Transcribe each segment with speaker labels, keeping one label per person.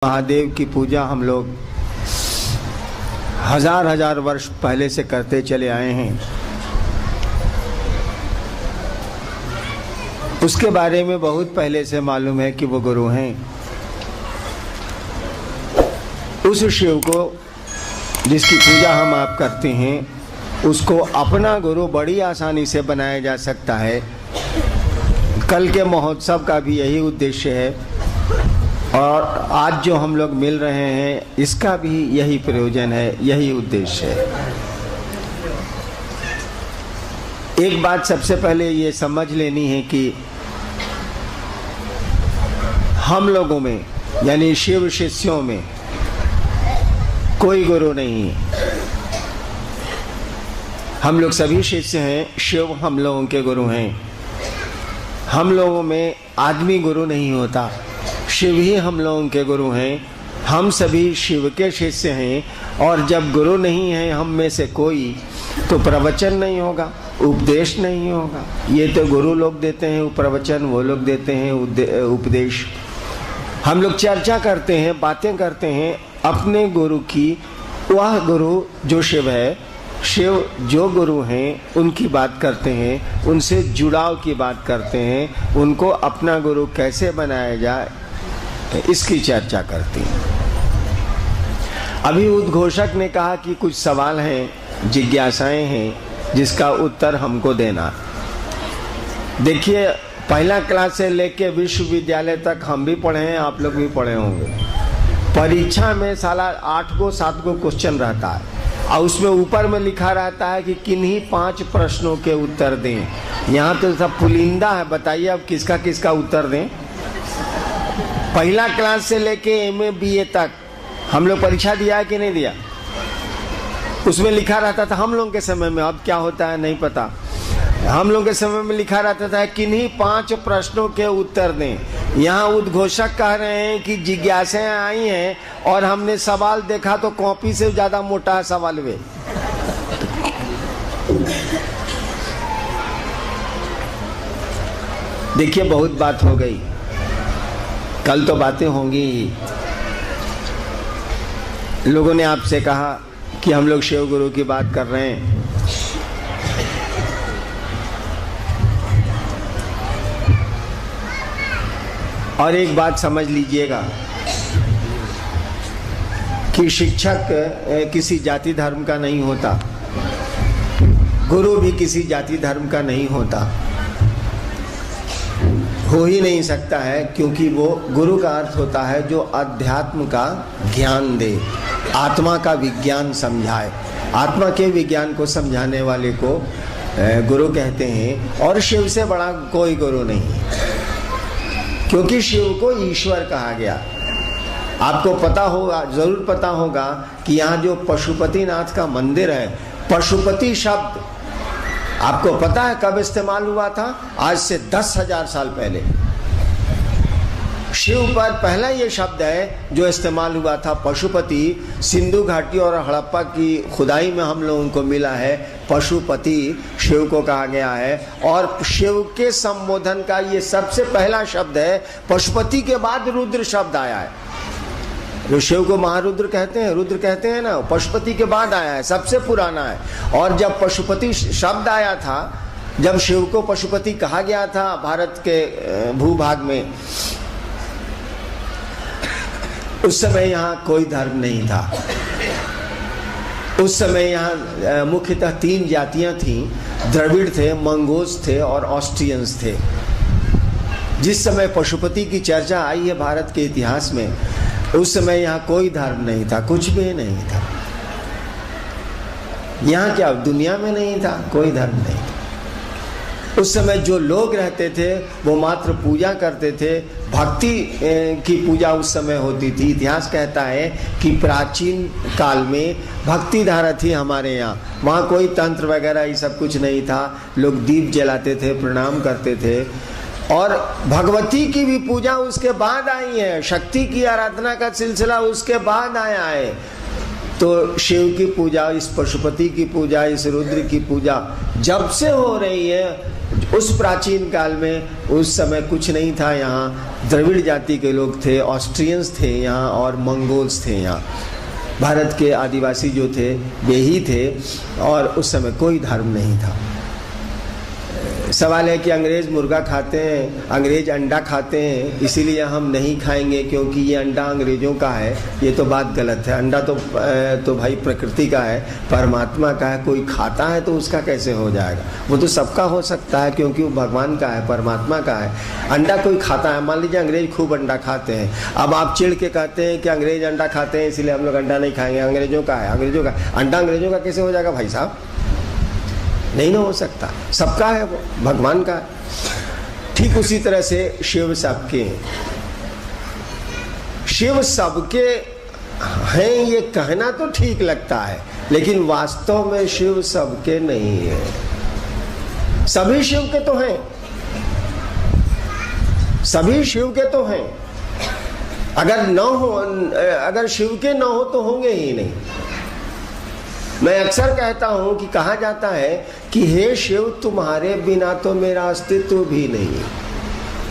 Speaker 1: महादेव की पूजा हम लोग हजार हजार वर्ष पहले से करते चले आए हैं। उसके बारे में बहुत पहले से मालूम है कि वो गुरु हैं। उस शिव को जिसकी पूजा हम आप करते हैं, उसको अपना गुरु बड़ी आसानी से बनाया जा सकता है। कल के महोत्सव का भी यही उद्देश्य है और आज जो हम लोग मिल रहे हैं इसका भी यही प्रयोजन है, यही उद्देश्य है। एक बात सबसे पहले ये समझ लेनी है कि हम लोगों में यानी शिव शिष्यों में कोई गुरु नहीं है। हम लोग सभी शिष्य हैं, शिव हम लोगों के गुरु हैं। हम लोगों में आदमी गुरु नहीं होता, शिव ही हम लोगों के गुरु हैं। हम सभी शिव के शिष्य हैं और जब गुरु नहीं है हम में से कोई, तो प्रवचन नहीं होगा, उपदेश नहीं होगा। ये तो गुरु लोग देते हैं प्रवचन, वो लोग देते हैं उपदेश। हम लोग चर्चा करते हैं, बातें करते हैं अपने गुरु की। वह गुरु जो शिव है, शिव जो गुरु हैं उनकी बात करते हैं, उनसे जुड़ाव की बात करते हैं, उनको अपना गुरु कैसे बनाया जाए इसकी चर्चा करते हैं। अभी उद्घोषक ने कहा कि कुछ सवाल हैं, जिज्ञासाएं हैं जिसका उत्तर हमको देना। देखिए, पहला क्लास से लेके विश्वविद्यालय तक हम भी पढ़े हैं, आप लोग भी पढ़े होंगे। परीक्षा में साला 8 को 7 को क्वेश्चन रहता है और उसमें ऊपर में लिखा रहता है कि किन्हीं 5 प्रश्नों के उत्तर दें। यहाँ तो सब पुलिंदा है, बताइए अब किसका किसका उत्तर दें। पहला क्लास से लेके एमए बीए तक हम लोग परीक्षा दिया है कि नहीं दिया? उसमें लिखा रहता था हम लोग के समय में, अब क्या होता है नहीं पता। हम लोग के समय में लिखा रहता था किन्हीं 5 प्रश्नों के उत्तर दें। यहाँ उद्घोषक कह रहे हैं कि जिज्ञासाएं आई हैं और हमने सवाल देखा तो कॉपी से ज्यादा मोटा है सवाल वे। देखिए, बहुत बात हो गई, कल तो बातें होंगी ही। लोगों ने आपसे कहा कि हम लोग शिव गुरु की बात कर रहे हैं। और एक बात समझ लीजिएगा कि शिक्षक किसी जाति धर्म का नहीं होता, गुरु भी किसी जाति धर्म का नहीं होता, हो ही नहीं सकता है। क्योंकि वो गुरु का अर्थ होता है जो अध्यात्म का ज्ञान दे, आत्मा का विज्ञान समझाए। आत्मा के विज्ञान को समझाने वाले को गुरु कहते हैं। और शिव से बड़ा कोई गुरु नहीं, क्योंकि शिव को ईश्वर कहा गया। आपको पता होगा, जरूर पता होगा कि यहाँ जो पशुपतिनाथ का मंदिर है, पशुपति शब्द आपको पता है कब इस्तेमाल हुआ था? आज से 10,000 साल पहले शिव पर पहला ये शब्द है जो इस्तेमाल हुआ था। पशुपति सिंधु घाटी और हड़प्पा की खुदाई में हम लोगों को मिला है। पशुपति शिव को कहा गया है और शिव के संबोधन का ये सबसे पहला शब्द है। पशुपति के बाद रुद्र शब्द आया है। जो शिव को महारुद्र कहते हैं, रुद्र कहते हैं ना, पशुपति के बाद आया है, सबसे पुराना है। और जब पशुपति शब्द आया था, जब शिव को पशुपति कहा गया था भारत के भूभाग में, उस समय यहाँ कोई धर्म नहीं था। उस समय यहाँ मुख्यतः 3 जातियां थीं, द्रविड़ थे, मंगोज थे और ऑस्ट्रियंस थे। जिस समय पशुपति की चर्चा आई है भारत के इतिहास में, उस समय यहाँ कोई धर्म नहीं था, कुछ भी नहीं था। यहाँ क्या दुनिया में नहीं था, कोई धर्म नहीं था। उस समय जो लोग रहते थे वो मात्र पूजा करते थे। भक्ति की पूजा उस समय होती थी। इतिहास कहता है कि प्राचीन काल में भक्ति धारा थी हमारे यहाँ। वहाँ कोई तंत्र वगैरह ये सब कुछ नहीं था। लोग दीप जलाते थे, प्रणाम करते थे। और भगवती की भी पूजा उसके बाद आई है। शक्ति की आराधना का सिलसिला उसके बाद आया है। तो शिव की पूजा, इस पशुपति की पूजा, इस रुद्र की पूजा जब से हो रही है, उस प्राचीन काल में उस समय कुछ नहीं था। यहाँ द्रविड़ जाति के लोग थे, ऑस्ट्रियंस थे यहाँ, और मंगोल्स थे यहाँ। भारत के आदिवासी जो थे वे ही थे, और उस समय कोई धर्म नहीं था। सवाल है कि अंग्रेज मुर्गा खाते हैं, अंग्रेज अंडा खाते हैं, इसीलिए हम नहीं खाएंगे क्योंकि ये अंडा अंग्रेजों का है। ये तो बात गलत है। अंडा तो भाई प्रकृति का है, परमात्मा का है। कोई खाता है तो उसका कैसे हो जाएगा? वो तो सबका हो सकता है क्योंकि वो भगवान का है, परमात्मा का है। अंडा कोई खाता है, मान लीजिए अंग्रेज खूब अंडा खाते हैं, अब आप चिढ़ के कहते हैं कि अंग्रेज अंडा खाते हैं इसलिए हम लोग अंडा नहीं खाएंगे, अंग्रेजों का है, अंग्रेजों का। अंडा अंग्रेजों का कैसे हो जाएगा भाई साहब? नहीं ना हो सकता। सबका है, वो भगवान का है। ठीक उसी तरह से शिव सबके हैं। शिव सबके हैं ये कहना तो ठीक लगता है, लेकिन वास्तव में शिव सबके नहीं है। सभी शिव के तो हैं, सभी शिव के तो हैं। अगर न हो, अगर शिव के न हो तो होंगे ही नहीं। मैं अक्सर कहता हूं कि कहा जाता है कि हे शिव तुम्हारे बिना तो मेरा अस्तित्व भी नहीं है।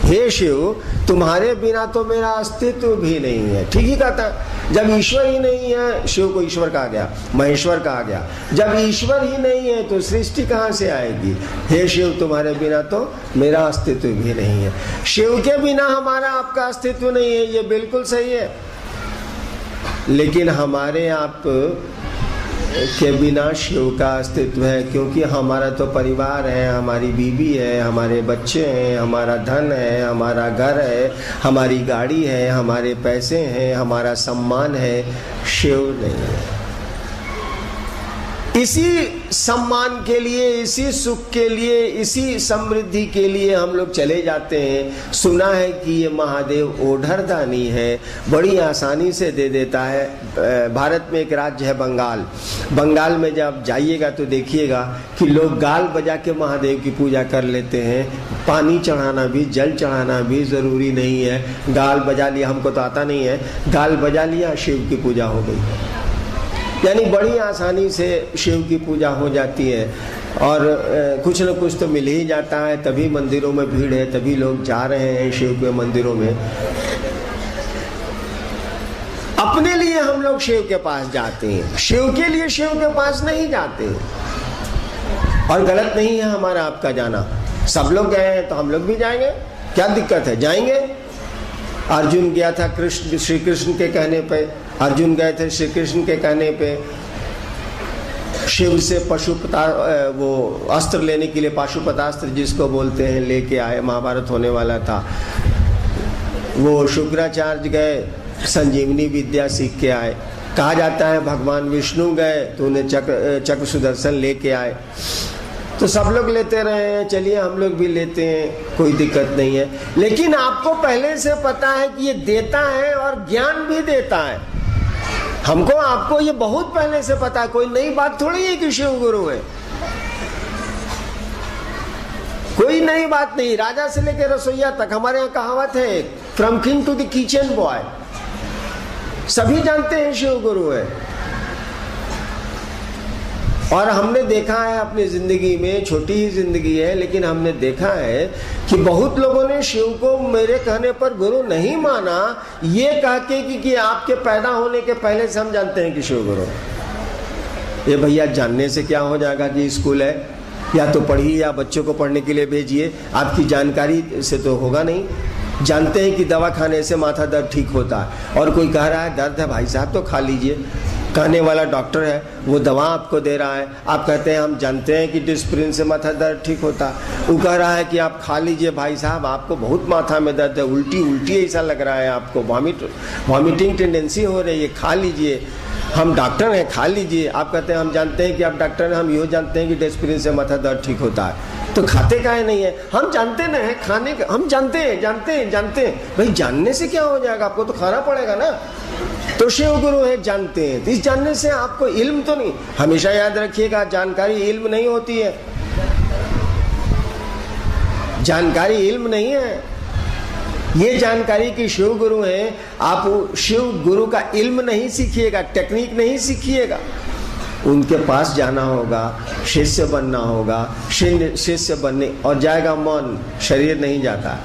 Speaker 1: हे शिव तुम्हारे बिना तो मेरा अस्तित्व भी नहीं है। ठीक ही कहता है। जब ईश्वर ही नहीं है, शिव को ईश्वर कहा गया, महेश्वर कहा गया। जब ईश्वर ही नहीं है तो सृष्टि कहां से आएगी? हे शिव तुम्हारे बिना तो मेरा अस्तित्व भी नहीं है। शिव के बिना हमारा आपका अस्तित्व नहीं है, ये बिल्कुल सही है। लेकिन हमारे आप के बिना शिव का अस्तित्व है, क्योंकि हमारा तो परिवार है, हमारी बीवी है, हमारे बच्चे हैं, हमारा धन है, हमारा घर है, हमारी गाड़ी है, हमारे पैसे हैं, हमारा सम्मान है। शिव नहीं है। इसी सम्मान के लिए, इसी सुख के लिए, इसी समृद्धि के लिए हम लोग चले जाते हैं। सुना है कि ये महादेव ओढ़र दानी है, बड़ी आसानी से दे देता है। भारत में एक राज्य है बंगाल। बंगाल में जब जाइएगा तो देखिएगा कि लोग गाल बजा के महादेव की पूजा कर लेते हैं। पानी चढ़ाना भी, जल चढ़ाना भी जरूरी नहीं है। गाल बजा लिया, हमको तो आता नहीं है, गाल बजा लिया, शिव की पूजा हो गई। यानी बड़ी आसानी से शिव की पूजा हो जाती है, और कुछ न कुछ तो मिल ही जाता है। तभी मंदिरों में भीड़ है, तभी लोग जा रहे हैं शिव के मंदिरों में। अपने लिए हम लोग शिव के पास जाते हैं, शिव के लिए शिव के पास नहीं जाते। और गलत नहीं है हमारा आपका जाना। सब लोग गए हैं तो हम लोग भी जाएंगे, क्या दिक्कत है? जाएंगे। अर्जुन गया था कृष्ण, श्री कृष्ण के कहने पे। अर्जुन गए थे श्री कृष्ण के कहने पे शिव से वो अस्त्र लेने के लिए, पाशुपतास्त्र जिसको बोलते हैं, लेके आए। महाभारत होने वाला था। वो शुक्राचार्य गए, संजीवनी विद्या सीख के आए। कहा जाता है भगवान विष्णु गए तो उन्हें चक्र सुदर्शन लेके आए। तो सब लोग लेते रहे हैं, चलिए हम लोग भी लेते हैं, कोई दिक्कत नहीं है। लेकिन आपको पहले से पता है कि ये देता है और ज्ञान भी देता है। हमको आपको ये बहुत पहले से पता है, कोई नई बात थोड़ी है कि शिव गुरु है। कोई नई बात नहीं। राजा से लेकर रसोईया तक, हमारे यहाँ कहावत है, from king to the kitchen boy. सभी जानते हैं शिव गुरु है। और हमने देखा है अपनी जिंदगी में, छोटी ही जिंदगी है, लेकिन हमने देखा है कि बहुत लोगों ने शिव को मेरे कहने पर गुरु नहीं माना, ये कह के कि आपके पैदा होने के पहले से हम जानते हैं कि शिव गुरु। ये भैया जानने से क्या हो जाएगा कि स्कूल है, या तो पढ़िए या बच्चों को पढ़ने के लिए भेजिए, आपकी जानकारी से तो होगा नहीं। जानते हैं कि दवा खाने से माथा दर्द ठीक होता है, और कोई कह रहा है दर्द है भाई साहब तो खा लीजिए। कहने वाला डॉक्टर है, वो दवा आपको दे रहा है, आप कहते हैं हम जानते हैं कि डिस्प्रिन से माथा दर्द ठीक होता है। वो कह रहा है कि आप खा लीजिए भाई साहब, आपको बहुत माथा में दर्द है, उल्टी ऐसा लग रहा है, आपको वॉमिटिंग टेंडेंसी हो रही है, खा लीजिए, हम डॉक्टर हैं, खा लीजिए। आप कहते हैं हम जानते हैं कि आप डॉक्टर हैं, हम ये जानते हैं कि डिस्प्रिन से माथा दर्द ठीक होता है, तो खाते काहे नहीं है? हम जानते ना है खाने का, हम जानते हैं। भाई जानने से क्या हो जाएगा, आपको तो खाना पड़ेगा ना। तो शिव गुरु है, जानते हैं। इस जानने से आपको इल्म तो नहीं। हमेशा याद रखिएगा, जानकारी इल्म नहीं होती है। जानकारी इल्म नहीं है, ये जानकारी कि शिव गुरु है। आप शिव गुरु का इल्म नहीं सीखिएगा, टेक्निक नहीं सीखिएगा। उनके पास जाना होगा, शिष्य बनना होगा, शिष्य बनने और जाएगा मन, शरीर नहीं जाता।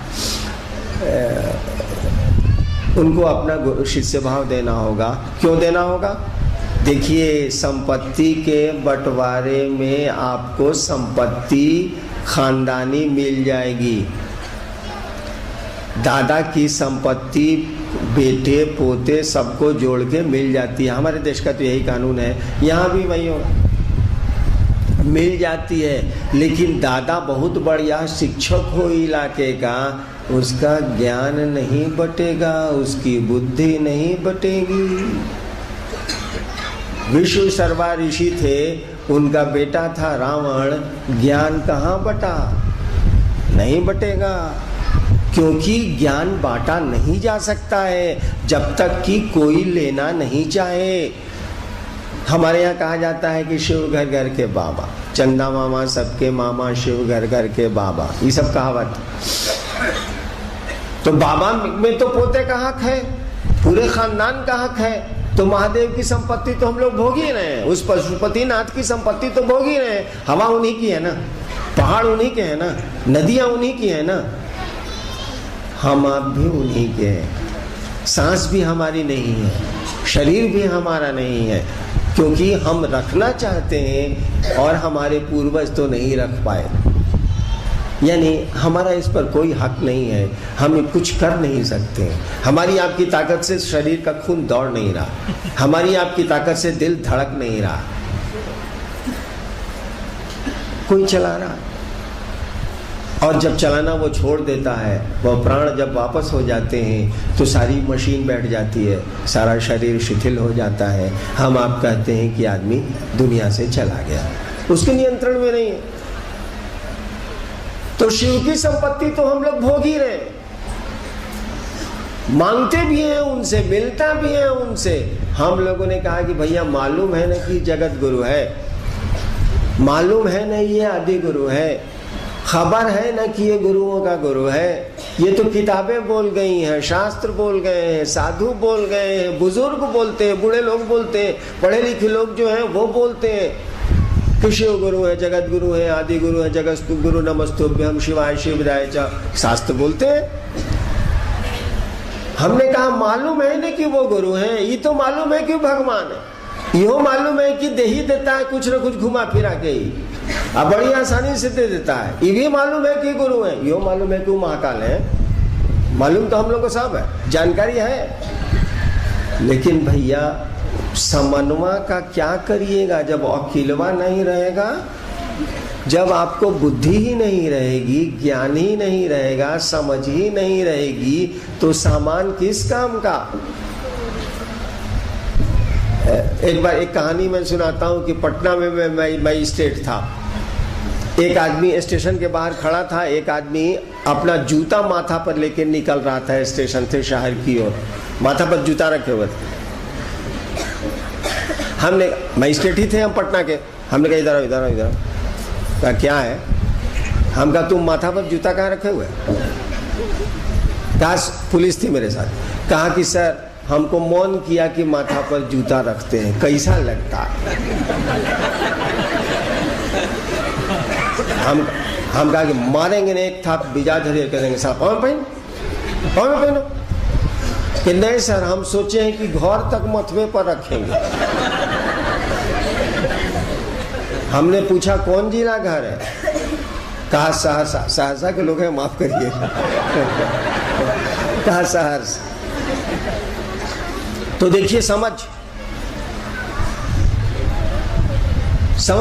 Speaker 1: उनको अपना शिष्य भाव देना होगा। क्यों देना होगा? देखिए, संपत्ति के बंटवारे में आपको संपत्ति खानदानी मिल जाएगी। दादा की संपत्ति बेटे पोते सबको जोड़ के मिल जाती है। हमारे देश का तो यही कानून है, यहाँ भी वही होगा, मिल जाती है। लेकिन दादा बहुत बढ़िया शिक्षक हो इलाके का, उसका ज्ञान नहीं बटेगा, उसकी बुद्धि नहीं बटेगी। विष्णु शर्मा ऋषि थे, उनका बेटा था रावण, ज्ञान कहाँ बटा? नहीं बटेगा, क्योंकि ज्ञान बांटा नहीं जा सकता है जब तक कि कोई लेना नहीं चाहे। हमारे यहाँ कहा जाता है कि शिव घर घर के बाबा, चंदा मामा सबके मामा, शिव घर घर के बाबा, ये सब कहावत। तो बाबा में तो पोते का हक है, पूरे खानदान का हक है। तो महादेव की संपत्ति तो हम लोग भोग ही रहे हैं, उस पशुपतिनाथ की संपत्ति तो भोग ही रहे हैं। हवा उन्हीं की है ना, पहाड़ उन्हीं के हैं ना, नदियां उन्हीं की है ना, हम आप भी उन्हीं के हैं। सांस भी हमारी नहीं है, शरीर भी हमारा नहीं है, क्योंकि हम रखना चाहते हैं और हमारे पूर्वज तो नहीं रख पाए। यानी हमारा इस पर कोई हक नहीं है, हम कुछ कर नहीं सकते। हमारी आपकी ताकत से शरीर का खून दौड़ नहीं रहा, हमारी आपकी ताकत से दिल धड़क नहीं रहा, कोई चला रहा। और जब चलाना वो छोड़ देता है, वो प्राण जब वापस हो जाते हैं तो सारी मशीन बैठ जाती है, सारा शरीर शिथिल हो जाता है। हम आप कहते हैं कि आदमी दुनिया से चला गया, उसके नियंत्रण में नहीं है। तो शिव की संपत्ति तो हम लोग भोग ही रहे, मांगते भी हैं उनसे, मिलता भी है उनसे। हम लोगों ने कहा कि भैया मालूम है ना कि जगत गुरु है, मालूम है ना ये आदि गुरु है, खबर है ना कि ये गुरुओं का गुरु है। ये तो किताबें बोल गई हैं, शास्त्र बोल गए हैं, साधु बोल गए हैं, बुजुर्ग बोलते हैं, बूढ़े लोग बोलते हैं, पढ़े लिखे लोग जो हैं वो बोलते हैं कि शिव गुरु है, जगत गुरु है, आदि गुरु है, जगस्तु गुरु नमस्तुभ्यं शिवाय शिवराय च, शास्त्र बोलते हैं। हमने कहा मालूम है ना कि वो गुरु हैं, ये तो मालूम है कि भगवान है, यो मालूम है कि दे ही देता है कुछ न कुछ घुमा फिरा के ही, अब बड़ी आसानी से दे देता है। ये भी मालूम है कि गुरु है, यो मालूम है कि वो महाकाल है, मालूम तो हम लोग को सब है, जानकारी है। लेकिन भैया समन्वय का क्या करिएगा जब अकेलवा नहीं रहेगा, जब आपको बुद्धि ही नहीं रहेगी, ज्ञान ही नहीं रहेगा, समझ ही नहीं रहेगी, तो सामान किस काम का। एक बार एक कहानी मैं सुनाता हूँ कि पटना में मैं मजिस्ट्रेट था। एक आदमी स्टेशन के बाहर खड़ा था, एक आदमी अपना जूता माथा पर लेके निकल रहा था स्टेशन से शहर की ओर, माथा पर जूता रखे हुए थे। हमने, मजिस्ट्रेट ही थे हम पटना के, हमने कहा इधर इधर इधर, कहा क्या है? हम कहा तुम माथा पर जूता कहाँ रखे हुए? कहा पुलिस थी मेरे साथ। कहा कि सर हमको मौन किया कि माथा पर जूता रखते हैं, कैसा लगता है? हम कहा कि मारेंगे नहीं, एक था बिजा धरिए करेंगे साहब, और पहनो कि नहीं सर हम सोचे हैं कि घर तक मथवे पर रखेंगे। हमने पूछा कौन जिला घर है? कहा सहरसा। सहरसा के लोग हैं, माफ करिए। कहा सहरसा। तो देखिए समझ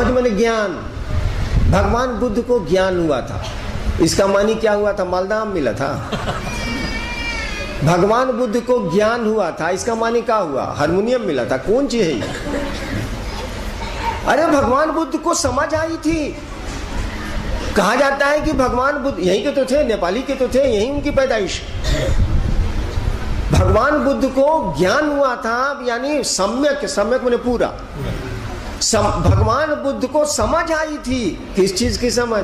Speaker 1: मैंने ज्ञान। भगवान बुद्ध को ज्ञान हुआ था, इसका मानी क्या हुआ था? मालदा आम मिला था। भगवान बुद्ध को ज्ञान हुआ था, इसका मानी क्या हुआ? हारमोनियम मिला था। कौन चीज है ये? अरे भगवान बुद्ध को समझ आई थी। कहा जाता है कि भगवान बुद्ध यहीं के तो थे, नेपाली के तो थे, यहीं उनकी पैदाइश। भगवान बुद्ध को ज्ञान हुआ था, यानी सम्यक मैंने पूरा। भगवान बुद्ध को समझ आई थी। किस चीज की समझ?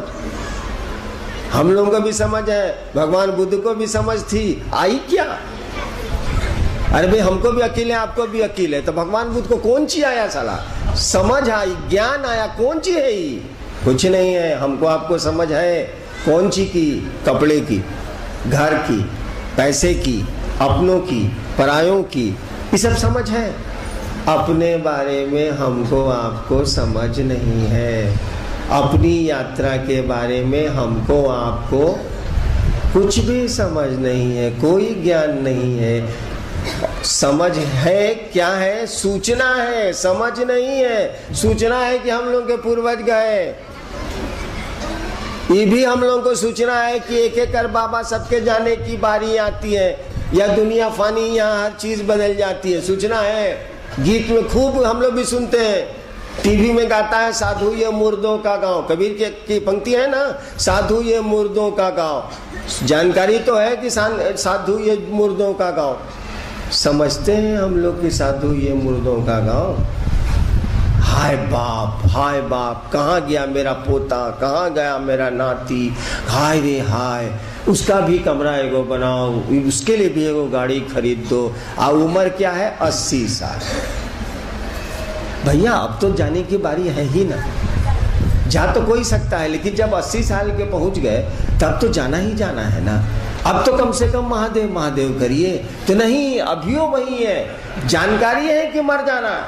Speaker 1: हम लोगों को भी समझ है, भगवान बुद्ध को भी समझ थी। आई क्या? अरे भाई हमको भी अकील है, आपको भी अकील है, तो भगवान बुद्ध को कौन सी आया साला? समझ आई, ज्ञान आया, कौन सी है ये? कुछ नहीं है। हमको आपको समझ है कौन सी की? कपड़े की, घर की, पैसे की, अपनों की, परायों की, ये सब समझ है। अपने बारे में हमको आपको समझ नहीं है। अपनी यात्रा के बारे में हमको आपको कुछ भी समझ नहीं है, कोई ज्ञान नहीं है। समझ है क्या है? सूचना है, समझ नहीं है। सूचना है कि हम लोग के पूर्वज गए, ये भी हम लोगों को सूचना है कि एक एक कर बाबा सबके जाने की बारी आती है, या दुनिया फानी, यहाँ हर चीज बदल जाती है। सूचना है। गीत में खूब हम लोग भी सुनते हैं, टीवी में गाता है साधु ये मुर्दों का गांव। कबीर की पंक्ति है ना, साधु ये मुर्दों का गांव। जानकारी तो है कि साधु ये मुर्दों का गांव। समझते हैं हम लोग कि साधु ये मुर्दों का गांव। हाय बाप, कहाँ गया मेरा पोता, कहाँ गया मेरा नाती, हाय रे हाय। उसका भी कमरा एगो बनाओ, उसके लिए भी एगो गाड़ी खरीद दो। और उम्र क्या है? 80 साल। भैया अब तो जाने की बारी है ही ना। जा तो कोई सकता है, लेकिन जब 80 साल के पहुंच गए तब तो जाना ही जाना है ना। अब तो कम से कम महादेव महादेव करिए। तो नहीं, अभियो वही है। जानकारी है कि मर जाना,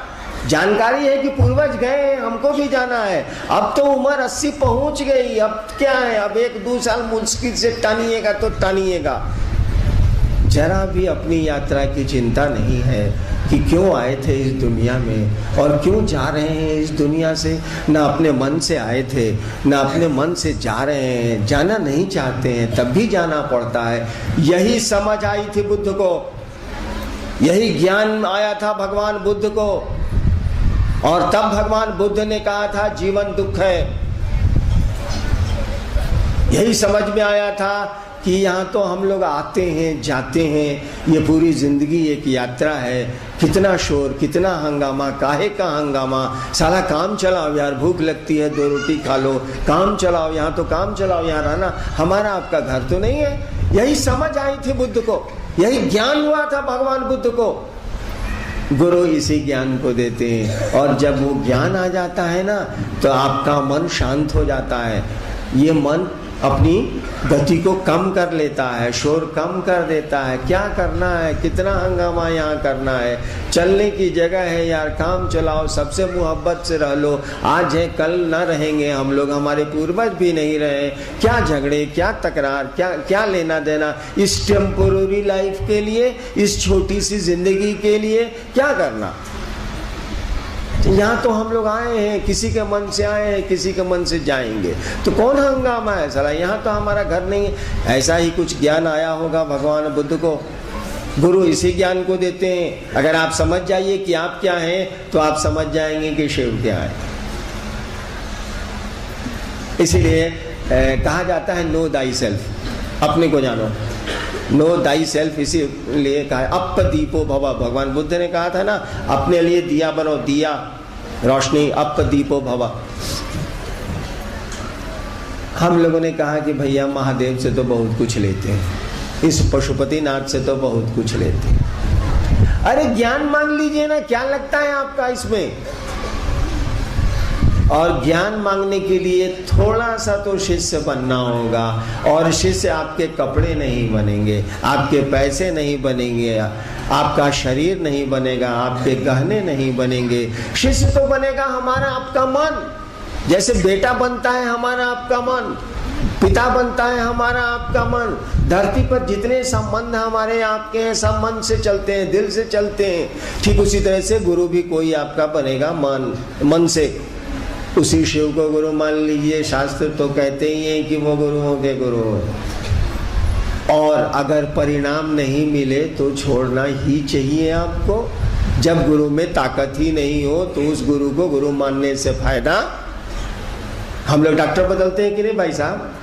Speaker 1: जानकारी है कि पूर्वज गए, हमको भी जाना है। अब तो उम्र 80 पहुंच गई, अब क्या है? अब 1-2 साल मुश्किल से टानिएगा तो टानिएगा। जरा भी अपनी यात्रा की चिंता नहीं है कि क्यों आए थे इस दुनिया में और क्यों जा रहे हैं इस दुनिया से। ना अपने मन से आए थे, ना अपने मन से जा रहे हैं। जाना नहीं चाहते हैं तब भी जाना पड़ता है। यही समझ आई थी बुद्ध को, यही ज्ञान आया था भगवान बुद्ध को। और तब भगवान बुद्ध ने कहा था जीवन दुख है। यही समझ में आया था कि यहाँ तो हम लोग आते हैं जाते हैं, ये पूरी जिंदगी एक यात्रा है। कितना शोर, कितना हंगामा, काहे का हंगामा। साला काम चलाओ यार, भूख लगती है 2 रोटी खा लो, काम चलाओ, यहाँ तो काम चलाओ, यहाँ रहना हमारा आपका घर तो नहीं है। यही समझ आई थी बुद्ध को, यही ज्ञान हुआ था भगवान बुद्ध को। गुरु इसी ज्ञान को देते हैं, और जब वो ज्ञान आ जाता है ना तो आपका मन शांत हो जाता है। ये मन अपनी गति को कम कर लेता है, शोर कम कर देता है। क्या करना है, कितना हंगामा यहाँ करना है, चलने की जगह है यार, काम चलाओ, सबसे मोहब्बत से रह लो। आज है कल न रहेंगे हम लोग, हमारे पूर्वज भी नहीं रहे। क्या झगड़े, क्या तकरार, क्या लेना देना इस टेम्पोररी लाइफ के लिए, इस छोटी सी जिंदगी के लिए क्या करना। यहाँ तो हम लोग आए हैं, किसी के मन से आए हैं, किसी के मन से जाएंगे, तो कौन हंगामा है साला। यहाँ तो हमारा घर नहीं है। ऐसा ही कुछ ज्ञान आया होगा भगवान बुद्ध को। गुरु इसी ज्ञान को देते हैं। अगर आप समझ जाइए कि आप क्या हैं तो आप समझ जाएंगे कि शिव क्या है। इसीलिए कहा जाता है नो दाई सेल्फ, अपने को जानो। नो दाई सेल्फ इसीलिए कहा है। अप दीपो भव, भगवान बुद्ध ने कहा था ना, अपने लिए दिया बनो, दिया रोशनी, अप दीपो भव। हम लोगों ने कहा कि भैया महादेव से तो बहुत कुछ लेते हैं, इस पशुपतिनाथ से तो बहुत कुछ लेते हैं। अरे ज्ञान मांग लीजिए ना, क्या लगता है आपका इसमें। और ज्ञान मांगने के लिए थोड़ा सा तो शिष्य बनना होगा। और शिष्य आपके कपड़े नहीं बनेंगे, आपके पैसे नहीं बनेंगे, आपका शरीर नहीं बनेगा, आपके गहने नहीं बनेंगे। शिष्य तो बनेगा हमारा आपका मन। जैसे बेटा बनता है हमारा आपका मन, पिता बनता है हमारा आपका मन। धरती पर जितने संबंध हमारे आपके हैं सब मन से चलते हैं, दिल से चलते हैं। ठीक उसी तरह से गुरु भी कोई आपका बनेगा मन से। उसी शिव को गुरु मान लीजिए। शास्त्र तो कहते ही हैं कि वो गुरुओं के गुरु हैं। और अगर परिणाम नहीं मिले तो छोड़ना ही चाहिए आपको। जब गुरु में ताकत ही नहीं हो तो उस गुरु को गुरु मानने से फायदा। हम लोग डॉक्टर बदलते हैं कि नहीं भाई साहब,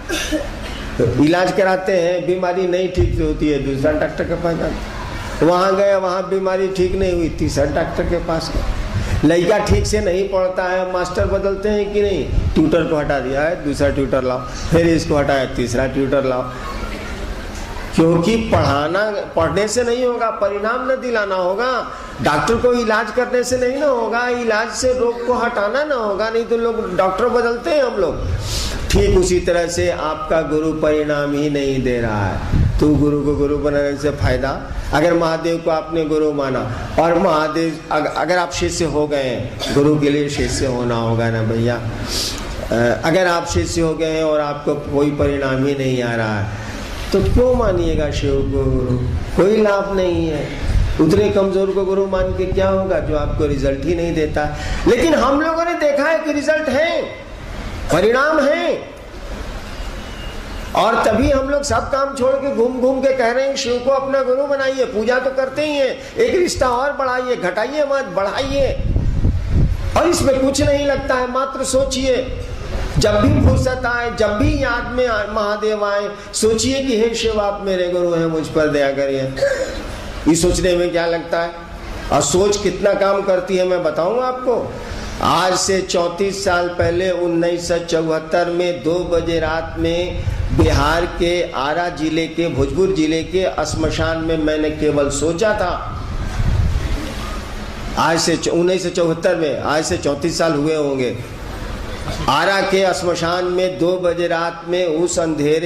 Speaker 1: तो इलाज कराते हैं, बीमारी नहीं ठीक होती है, दूसरा डॉक्टर के पास जाते। वहाँ गए, वहाँ बीमारी ठीक नहीं हुई, तीसरा डॉक्टर के पास गए। लड़का ठीक से नहीं पढ़ता है, मास्टर बदलते हैं कि नहीं, ट्यूटर को हटा दिया है, दूसरा ट्यूटर लाओ, फिर इसको हटाया, तीसरा ट्यूटर लाओ। क्योंकि पढ़ने से नहीं होगा, परिणाम न दिलाना होगा। डॉक्टर को इलाज करने से नहीं ना होगा, इलाज से रोग को हटाना ना होगा, नहीं तो लोग डॉक्टर बदलते हैं हम लोग। ठीक उसी तरह से आपका गुरु परिणाम ही नहीं दे रहा है, तो गुरु को गुरु बनाने से फायदा। अगर महादेव को आपने गुरु माना और महादेव अगर आप शिष्य हो गए, गुरु के लिए शिष्य होना होगा ना भैया। अगर आप शिष्य हो गए हैं और आपको कोई परिणाम ही नहीं आ रहा है, तो क्यों मानिएगा शिव को गुरु? कोई लाभ नहीं है। उतने कमजोर को गुरु मान के क्या होगा जो आपको रिजल्ट ही नहीं देता। लेकिन हम लोगों ने देखा है कि रिजल्ट है, परिणाम है, और तभी हम लोग सब काम छोड़ के घूम घूम के कह रहे हैं शिव को अपना गुरु बनाइए। पूजा तो करते ही हैं, एक रिश्ता और बढ़ाइए, घटाइए मत, बढ़ाइए। और इसमें कुछ नहीं लगता है, मात्र सोचिए। जब भी फुर्सत आए, जब भी याद में महादेव आए, सोचिए कि हे शिव आप मेरे गुरु हैं, मुझ पर दया करिए। ये सोचने में क्या लगता है? और सोच कितना काम करती है मैं बताऊं आपको। आज से 34 साल पहले 1974 में 2 बजे रात में बिहार के आरा जिले के, भोजपुर जिले के श्मशान में मैंने केवल सोचा था। आज से 1974 में, आज से 34 साल हुए होंगे। आरा के श्मशान में 2 बजे रात में उस अंधेरे